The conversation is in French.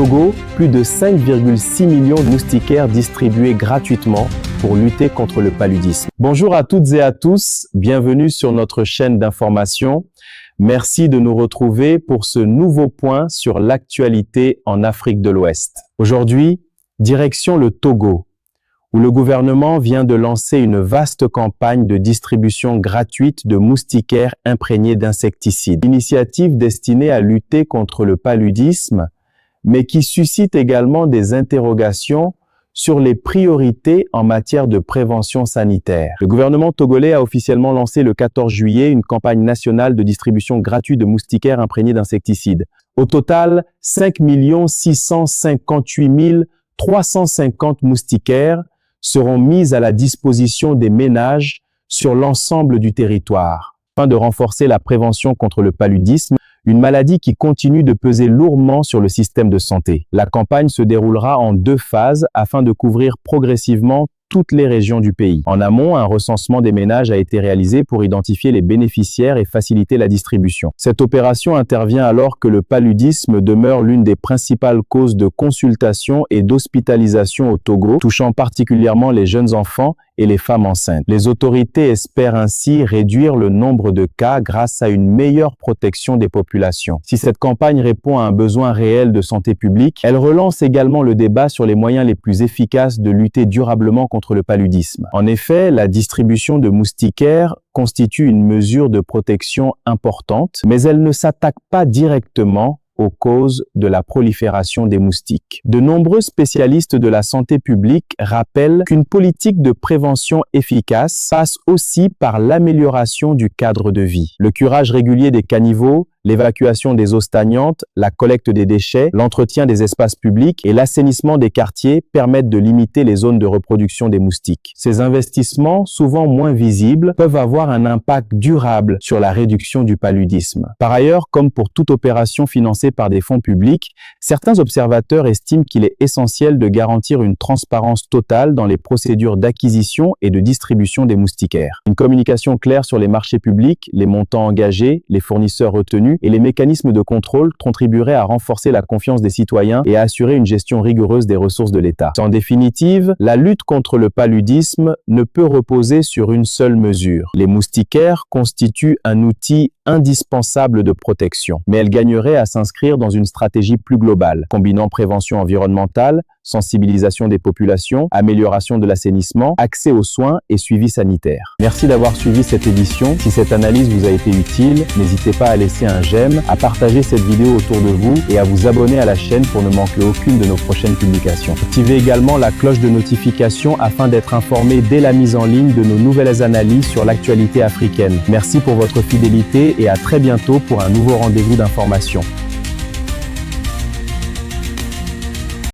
Togo, plus de 5,6 millions de moustiquaires distribués gratuitement pour lutter contre le paludisme. Bonjour à toutes et à tous, bienvenue sur notre chaîne d'information. Merci de nous retrouver pour ce nouveau point sur l'actualité en Afrique de l'Ouest. Aujourd'hui, direction le Togo, où le gouvernement vient de lancer une vaste campagne de distribution gratuite de moustiquaires imprégnés d'insecticides. Initiative destinée à lutter contre le paludisme, mais qui suscite également des interrogations sur les priorités en matière de prévention sanitaire. Le gouvernement togolais a officiellement lancé le 14 juillet une campagne nationale de distribution gratuite de moustiquaires imprégnés d'insecticides. Au total, 5 658 350 moustiquaires seront mis à la disposition des ménages sur l'ensemble du territoire, afin de renforcer la prévention contre le paludisme, une maladie qui continue de peser lourdement sur le système de santé. La campagne se déroulera en 2 phases afin de couvrir progressivement toutes les régions du pays. En amont, un recensement des ménages a été réalisé pour identifier les bénéficiaires et faciliter la distribution. Cette opération intervient alors que le paludisme demeure l'une des principales causes de consultation et d'hospitalisation au Togo, touchant particulièrement les jeunes enfants et les femmes enceintes. Les autorités espèrent ainsi réduire le nombre de cas grâce à une meilleure protection des populations. Si cette campagne répond à un besoin réel de santé publique, elle relance également le débat sur les moyens les plus efficaces de lutter durablement contre le paludisme. En effet, la distribution de moustiquaires constitue une mesure de protection importante, mais elle ne s'attaque pas directement aux causes de la prolifération des moustiques. De nombreux spécialistes de la santé publique rappellent qu'une politique de prévention efficace passe aussi par l'amélioration du cadre de vie. Le curage régulier des caniveaux, l'évacuation des eaux stagnantes, la collecte des déchets, l'entretien des espaces publics et l'assainissement des quartiers permettent de limiter les zones de reproduction des moustiques. Ces investissements, souvent moins visibles, peuvent avoir un impact durable sur la réduction du paludisme. Par ailleurs, comme pour toute opération financée par des fonds publics, certains observateurs estiment qu'il est essentiel de garantir une transparence totale dans les procédures d'acquisition et de distribution des moustiquaires. Une communication claire sur les marchés publics, les montants engagés, les fournisseurs retenus et les mécanismes de contrôle contribueraient à renforcer la confiance des citoyens et à assurer une gestion rigoureuse des ressources de l'État. En définitive, la lutte contre le paludisme ne peut reposer sur une seule mesure. Les moustiquaires constituent un outil indispensable de protection, mais elle gagnerait à s'inscrire dans une stratégie plus globale, combinant prévention environnementale, sensibilisation des populations, amélioration de l'assainissement, accès aux soins et suivi sanitaire. Merci d'avoir suivi cette édition. Si cette analyse vous a été utile, n'hésitez pas à laisser un j'aime, à partager cette vidéo autour de vous et à vous abonner à la chaîne pour ne manquer aucune de nos prochaines publications. Activez également la cloche de notification afin d'être informé dès la mise en ligne de nos nouvelles analyses sur l'actualité africaine. Merci pour votre fidélité et à très bientôt pour un nouveau rendez-vous d'information.